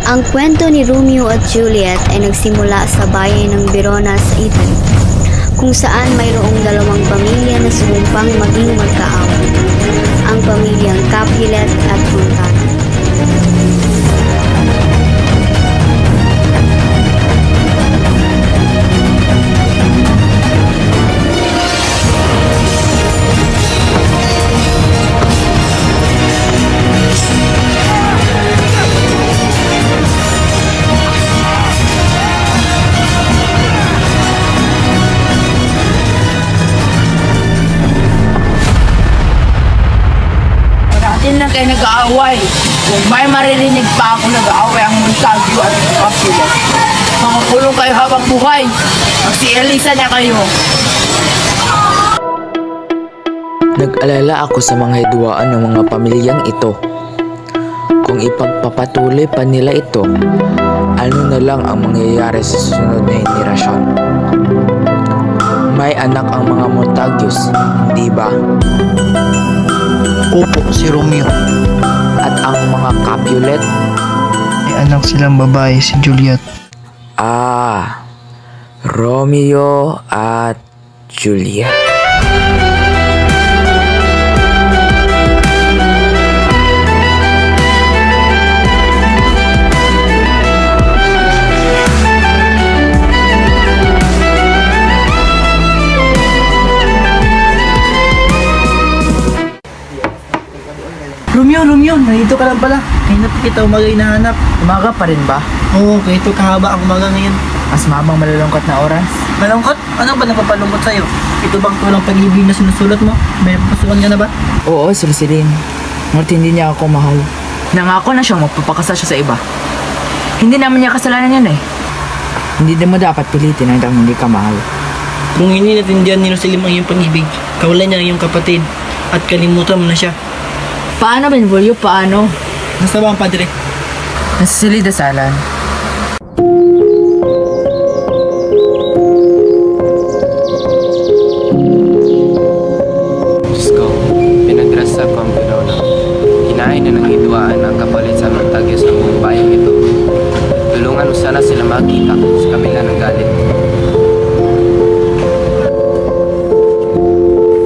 Ang kwento ni Romeo at Juliet ay nagsimula sa bayan ng Verona sa Italy, kung saan mayroong dalawang pamilya na sumumpang maging magkaaway, ang pamilyang Capulet at Fontana. Lang kayo nag-aaway. Kung may maririnig pa ako nag-aaway ang Montague at Capulet, makakulong kayo habang buhay. Magsielisa niya kayo. Nag-alala ako sa mga hidwaan ng mga pamilyang ito. Kung ipagpapatuloy pa nila ito, ano na lang ang mangyayari sa susunod na henerasyon? May anak ang mga Montagues, hindi ba? Opo, si Romeo. At ang mga Capulet? May anak silang babae, si Juliet. Ah, Romeo at Juliet. Romeo, nandito ka lang pala. Ngayon na pa kita umaga hinahanap. Umaga pa rin ba? Oo, kahit kahaba ang umaga ngayon. Mas mamang malulungkot na oras? Malungkot? Ano ba napapalungkot sa'yo? Ito bang tulang pag-ibig na sinusulat mo? May pasukan ka na ba? Oo, Silsilin. Ngunit hindi niya ako mahal. Nangako na siyang magpapakasal siya sa iba. Hindi naman niya kasalanan yun eh. Hindi din mo dapat pilitin hanggang hindi ka mahal. Kung hindi natindihan ni Rosalim ang iyong pag-ibig, kawalan niya ang iyong kapatid at kalimutan mo na siya. Paano, Benvolio? Paano? Nasa ba ang padre? Nasa silidasalan. Diyos ko, pinagrasa ko ang Verona. Hinahin na ng hidwaan ang kapalit sa Montagues ng buong bayang ito. Tulungan mo sana sila makita sa kabila ng galit.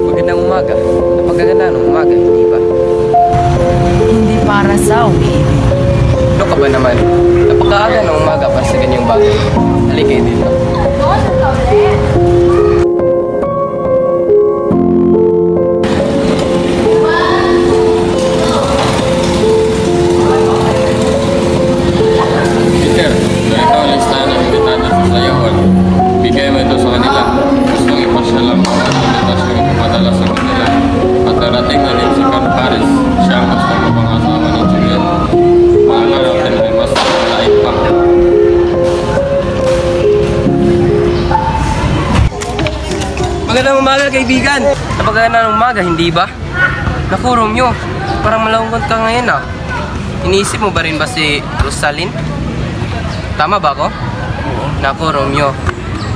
Magandang umaga. Napagaganda ng umaga, hindi ba? Hindi para sa umiibig. Ano ka ba naman? Napakaaga ng umaga para sa ganyang bagay. Halika dito. Peter, ganito ang listahan ng imbitado sa sayawan. Bigay mo ito sa kanila. Gustong ipasya lang mga invitasyon ipadala sa kanila. At darating na din si Carl Paris. Siya ang gusto mo pang asawa ni Juliet. Maaga natin may mas malait pa. Magandang umaga, kaibigan! Napagaganda ng umaga, hindi ba? Naku, Romeo, parang malungkot ka ngayon ah. Iniisip mo ba rin ba si Rosalyn? Tama ba ako? Naku, Romeo,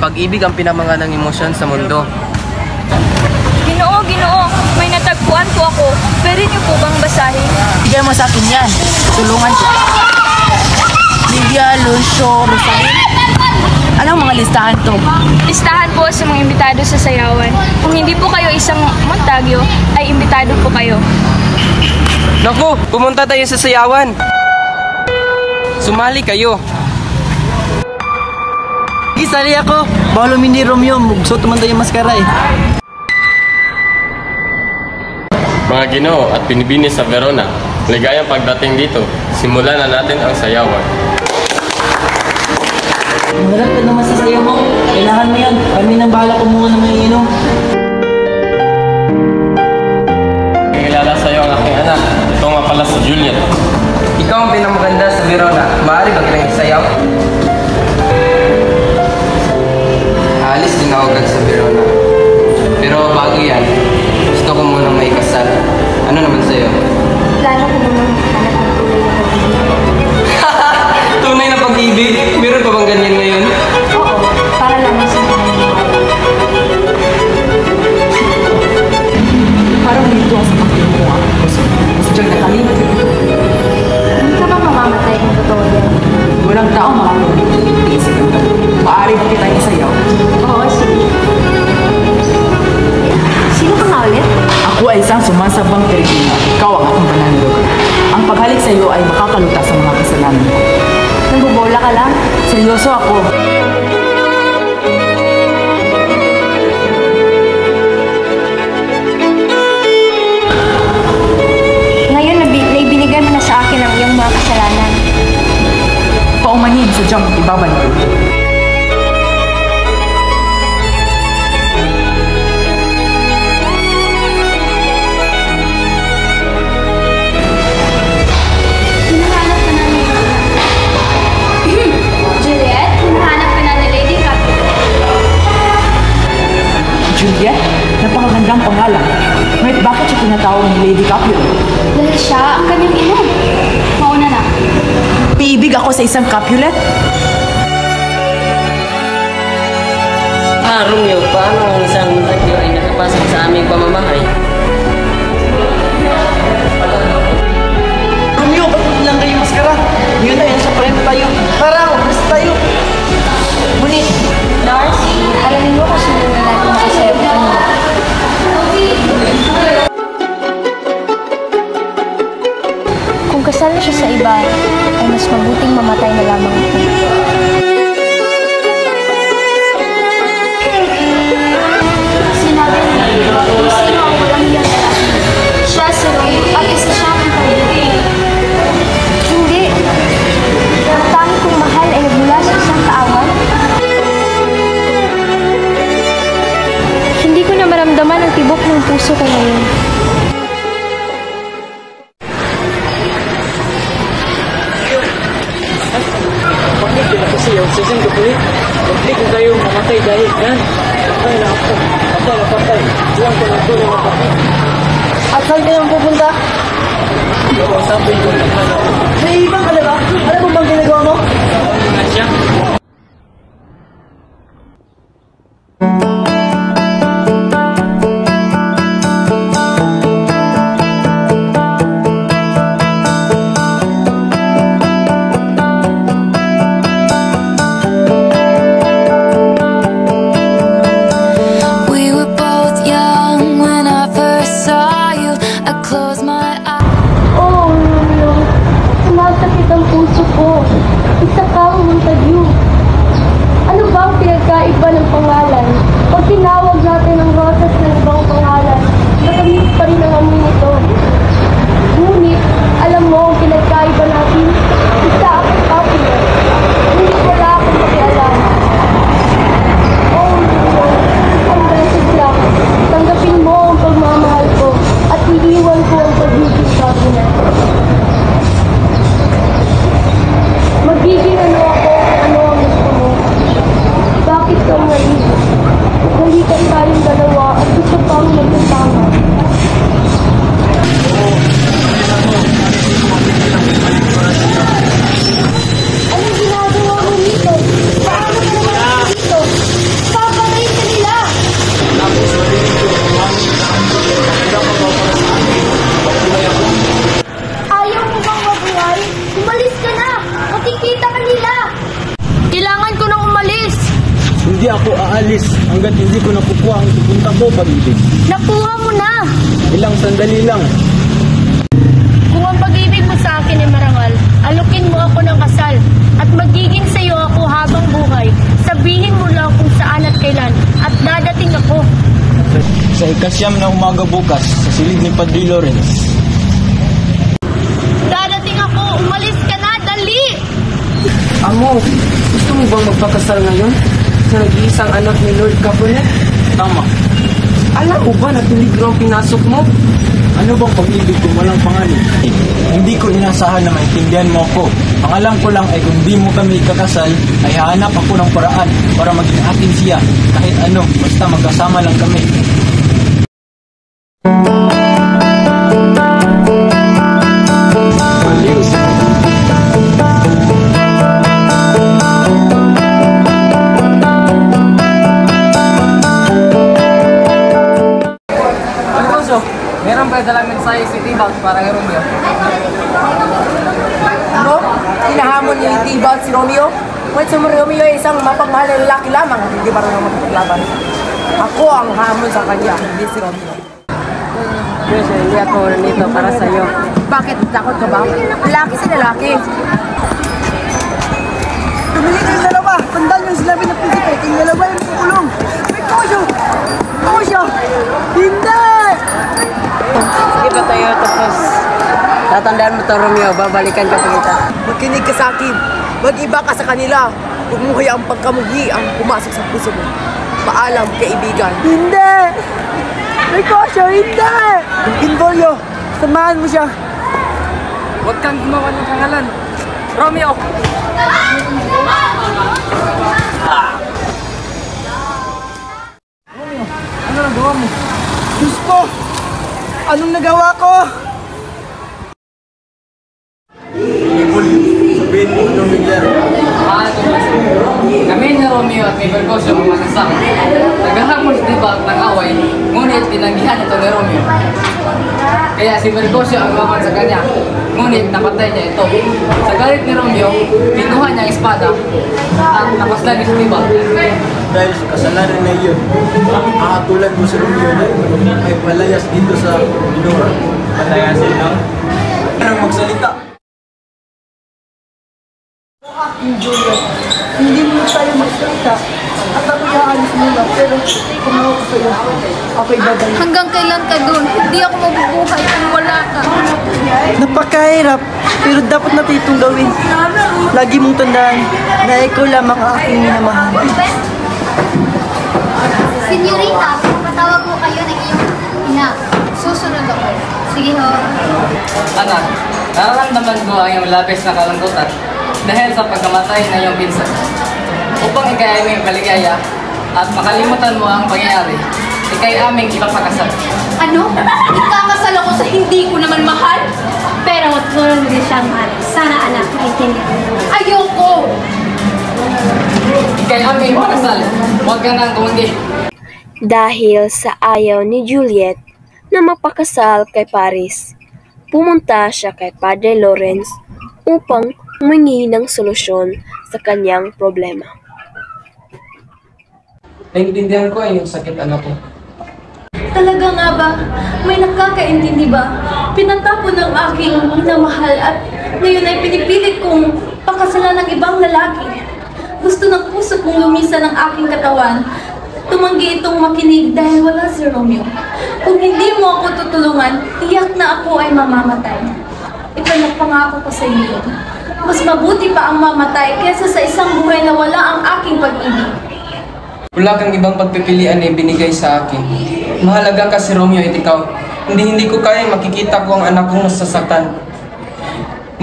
pag-ibig ang pinamanga ng emosyon sa mundo. Ginoo, may natagpuan po ako. Pwede niyo po bang basahin? Bigay mo sa akin yan. Tulungan ko. Lydia, Lucio, Rosalyn. Anong mga listahan to? Listahan po sa mga imbitado sa sayawan. Kung hindi po kayo isang Montague, ay imbitado po kayo. Naku, pumunta tayo sa sayawan. Sumali kayo. Isali ako. Bawal ni Romeo. Magsuot naman tayo yung maskara eh. Mga Ginoo at Binibini sa Verona, ligayang pagdating dito. Simulan na natin ang sayawan. Marap ka naman sa sayo mo. Kailangan mo yan. Kami nang bahala kumuha ng mga inom. Kikilala sa iyo ang aking anak. Ito nga pala si Juliet. Ikaw ang pinamaganda sa Verona. Maaari ba kitang isayaw? Alis din ako agad sa Verona. Pero bago yan, gusto ko munang may kasal. Ano naman sa'yo? Plano ko naman hanap ng Tunay na pag-ibig? Meron pa bang ganyan ngayon? Oo, para lang sa mga Parang dito sa pagkakas mo. Mas dyan na kami. Hindi ka ba mamamatay kung totoo yan? walang tao makapagpipigil sa ganito. Maaari ba kita isayaw? Oo, sige. Sino ka nga ulit? Ako ay isang sumasabang Pilipino. Ikaw ang aking pananalugan. Ang paghalik sa iyo ay makakalutas sa mga kasalanan ko. Nagbobola ka lang? Seryoso ako. Ngayon, naibinigay mo na sa akin ang iyong mga kasalanan. Paumanhin, sadyang ibabalik ko. Hinahanap ka na ni Juliet, hinahanap ka na ni Lady Capulet. Juliet, napakagandang pangalan. Ngunit bakit siya tinatawag ni Lady Capulet? Dahil siya ang kanyang ino. Mauna na. Piibig ako sa isang Capulet? Romeo, paano ang isang tagyo ay nakapasok sa aming pamamahay? Romeo, ba't lang kayo maskara? Yun na yan, sa preno tayo. Tara, umalis tayo. Ngunit, Darcy, alamin mo kung sino na natin makasayaw ka mo. Kung kasal siya sa iba, ay mas mabuting mamatay na lamang ako. Sinabi niya, kung sino ang walang hiyang lalaki. Siya si Romeo at isa siyang ang kaibigan. Hindi. Ang tangi kong mahal ay nagmula sa isang kaawan. Hindi ko na maramdaman ang tibok ng puso ko ngayon. bakit pinapasiyaw sa isang kapulit? Hindi ko kayo mamatay dahil yan. Patay na ako. Patay na patay. Huwag ko na tulong na patay. At saan kayong pupunta? Sabi ko na ako. Naiibang ka na ba? Alam mo bang ginagawa mo? Nga siya. We were both young when I first saw you. I closed my eyes. Oh, Romeo. Sumasakit ang puso ko. Isa kang Montague. Ano ba ang pinagkaiba ng pangalan? Pag tinawag natin ang rosas ng ibang pangalan, matamis pa rin ang amoy nito. Ngunit, alam mo ang pinagkaiba natin? Isa akong Capulet. Ngunit wala akong pakialam. Oh, Romeo. Ang beses lang. Tanggapin mo ang pagmamahal ko at iiwan ko ang pagiging Capulet. Magiging ano ako kung ano ang gusto mo. Bakit ka ngayon? Nalikan tayong dalawa at gusto pang magkasama. Anong ginagawa mo dito? Paano ka naman dito? Papatayin ka nila! Ayaw mo bang mabuhay? Umalis ka na! Makikita ka nila! Kailangan ko nang umalis! Hindi ako aalis hanggat hindi ko nakukuha ang pupunta ko, pag-ibig. Nakuha mo na! Ilang sandali lang. Kung ang pag-ibig mo sa akin ay marangal, alukin mo ako ng kasal at magiging sa iyo ako habang buhay. Sabihin mo lang kung saan at kailan at dadating ako. Sa ikasyam na umaga bukas, sa silid ni Padre Lawrence. Dadating ako! Umalis ka na! Dali! Amo, gusto mo bang magpakasal ngayon? Sa nag-iisang anak ni Lord Capulet? Tama. Alam mo ba na peligro ang pinasok mo? Ano bang pag-ibig kung walang pangalan? Hindi ko inasahan na maintindihan mo ako. Ang alam ko lang ay kung di mo kami ikakasal, ay hahanap ako ng paraan para maging akin siya. Kahit ano, basta magkasama lang kami. Meron ba dalang mensahe si Tibalt para kay Romeo? Ano? hinahamon ni Diva at si Romeo? Ngunit si Romeo ay isang mapagmahal na lalaki lamang at hindi marunong magpaglaban. Ako ang hamon sa kanya, hindi si Romeo. Diyos, hindi ako nito para sa'yo. Bakit? Takot ka ba? Lalaki si lalaki. Tumili kayong dalawa. Tandaan yung sinabi ng prinsipe. Kayong dalawa yung kukulong. May kusyo! Kusyo! Hindi! Sige ba tayo tapos? Tatandaan mo to, Romeo. Babalikan ka pa kita. Makinig ka sa akin. Mag-iba ka sa kanila. Huwag mo hayaang pagkamuhi ang pumasok sa puso mo. Paalam, kaibigan. Hindi! May kusyo! Hindi! Involyo! Samahan mo siya. Huwag kang gumawa ng kangalan. Romeo! Ano nagawa mo? Diyos ko! Anong nagawa ko? Kami ni Romeo at may Bergoglio ang magkasama. Naghahamon si Diva ng away, ngunit tinanggihan ito ni Romeo. Kaya si Bergoglio ang laban sa kanya, ngunit napatay niya ito. Sa galit ni Romeo, kinuha niya ang espada at napaslan si Diva. Dahil sa kasalanan na iyon, makatulad mo sa Romeo na ay palayas dito sa Minora. Palayasin lang? Parang magsalita. Juliet, hindi mo tayo magsalita at ako iaalis mo lang, pero kung ako sa'yo, ako'y babalik. Hanggang kailan ka dun? Hindi ako mabubuhay kung wala ka. Napakahirap, pero dapat natin itong gawin. Lagi mong tandaan na ikaw lamang ang aking minamahal. Senyorita, patawag ko kayo ng iyong ina. Susunod ako. Sige ho. Anak, nararamdaman ko ang iyong labis na kalungkutan dahil sa pagkamatay ng iyong pinsan. Upang ikay aming paligaya at makalimutan mo ang pangyayari, ikay aming ipapakasal. Ano? Ikakasal ako sa hindi ko naman mahal? Pero matulungan mo din siyang mahal. Sana anak, maintindihan mo. Ayoko! Ikay aming ipakasal. Huwag ka nang tumanggi. Dahil sa ayaw ni Juliet na mapakasal kay Paris, pumunta siya kay Padre Lawrence upang humingi ng solusyon sa kanyang problema. Naintindihan ko ay yung sakit anak ko. Talaga nga ba? May nakakaintindi ba? Pinatapon ng aking minamahal at ngayon ay pinipilit kong pakasalan ng ibang lalaki. Gusto ng puso kong lumisan ng aking katawan. Tumanggi itong makinig dahil wala si Romeo. Kung hindi mo ako tutulungan, tiyak na ako ay mamamatay. Ipinagpangako ko sa iyo. Mas mabuti pa ang mamatay kaysa sa isang buhay na wala ang aking pag-ibig. Wala kang ibang pagpipilian na ibinigay sa akin. Mahalaga ka si Romeo at ikaw. Hindi ko kaya makikita ko ang anak kong nasasaktan.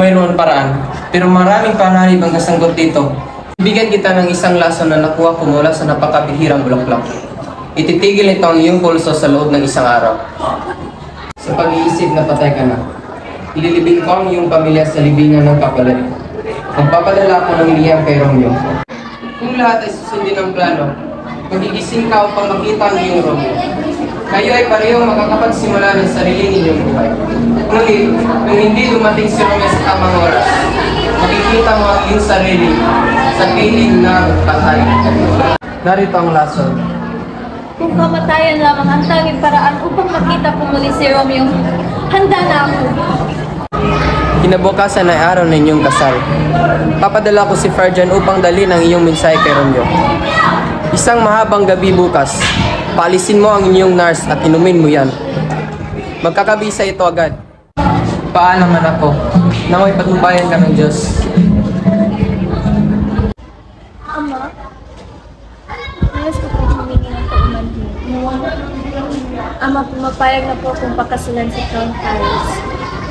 Mayroon paraan, pero maraming panganib ang kasanggot dito. Bigyan kita ng isang lason na nakuha ko mula sa napakabihirang bulaklak. Ititigil ito ang iyong pulso sa loob ng isang araw. Sa pag-iisip na patay ka na, ililibing ko ang iyong pamilya sa libingan ng kapalit. Magpapadala ko ng liyang kay Romeo. Kung lahat ay susundin ang plano, magigising ka upang makita ang iyong Romeo. Kayo ay parehong makakapagsimula ng sarili ninyong buhay. Ngunit, kung hindi dumating si Romeo sa tamang oras, makikita mo ang iyong sarili sa piling ng patay. Narito ang lason. Kung kamatayan lamang ang tanging paraan upang makita ko muli si Romeo, handa na ako. Kinabukasan ay araw ng inyong kasal. Papadala ko si Farjan upang dalhin ang iyong mensahe kay Romeo. Isang mahabang gabi bukas, paalisin mo ang inyong nurse at inumin mo yan. Magkakabisa ito agad. Paalam anak ko, naway patnubayan ka ng Diyos. Ama, nais ko pong humingi ng paumanhin. Ama, pumapayag na po akong pakasalan sa Crown Paris.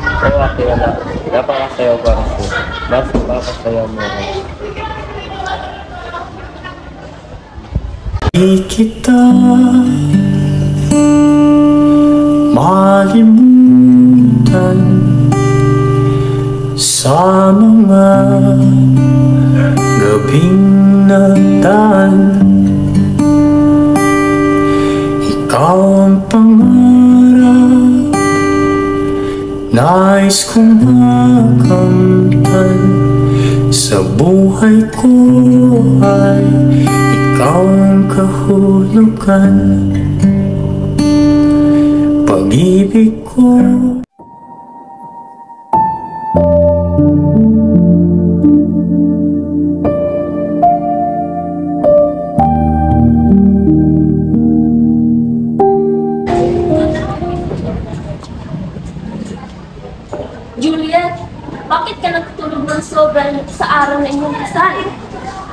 Pero ate wala, napakasayaw para siya. Mas napakasayaw mo ako. Di kita malimutan sa mga gabing nagdaan. Ikaw ang pangarap, nais kong makamtan sa buhay ko ay ikaw ang kahulugan. Pag-ibig ko Juliet, bakit ka nagtulog ng sobra sa araw na inyong kasal?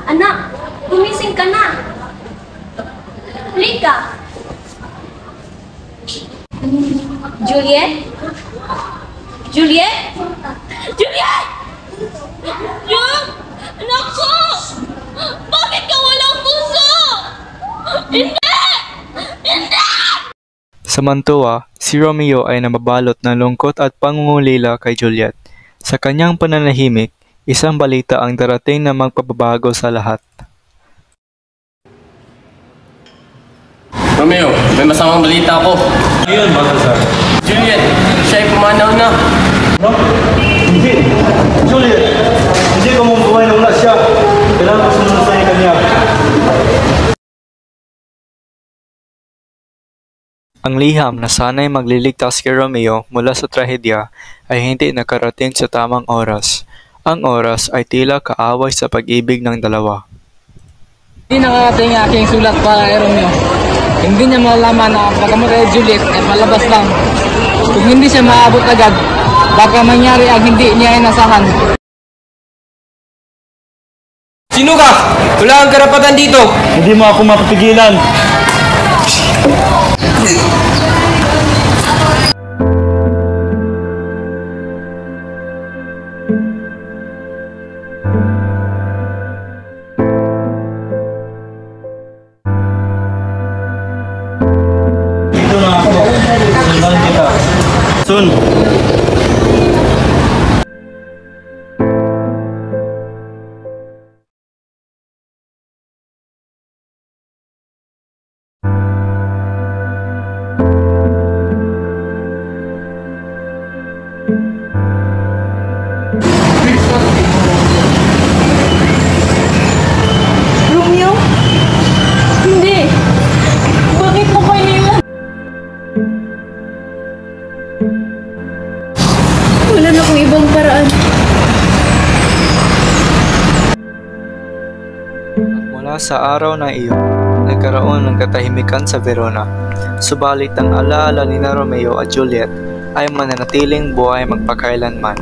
Anak, gumising ka na. Halika. Juliet? Juliet? Juliet! Juliet! Anak ko! Bakit ka walang puso? Hindi! Hindi! Samantawa, si Romeo ay nababalot ng lungkot at pangungulila kay Juliet. Sa kanyang pananahimik, isang balita ang darating na magpapabago sa lahat. Romeo, may masamang balita ako. Ayun, Balthazar. Juliet, siya'y pumanaw na. No? Hindi. Juliet, hindi ko mong buhay na wala siya. Kailangan ko sumunod sa kanya. Ang liham na sana'y magliligtas kay Romeo mula sa trahedya ay hindi nakarating sa tamang oras. Ang oras ay tila kaaway sa pag-ibig ng dalawa. Hindi nakarating ang aking sulat para kay Romeo. Hindi niya malalaman na ang pagkamatay ni Juliet ay palabas lang. Kung hindi siya maabot agad, baka mangyari ang hindi niya inasahan. Sino ka? Wala kang karapatan dito. Hindi mo ako mapapigilan. Dito na ako. Sundan kita. Sun. Romeo? Hindi. Bakit mo ko iniwan? Wala na akong ibang paraan. Mula sa araw na iyon, nagkaroon ng katahimikan sa Verona. Subalit ang alaala ni Romeo at Juliet ay mananatiling buhay magpakailanman.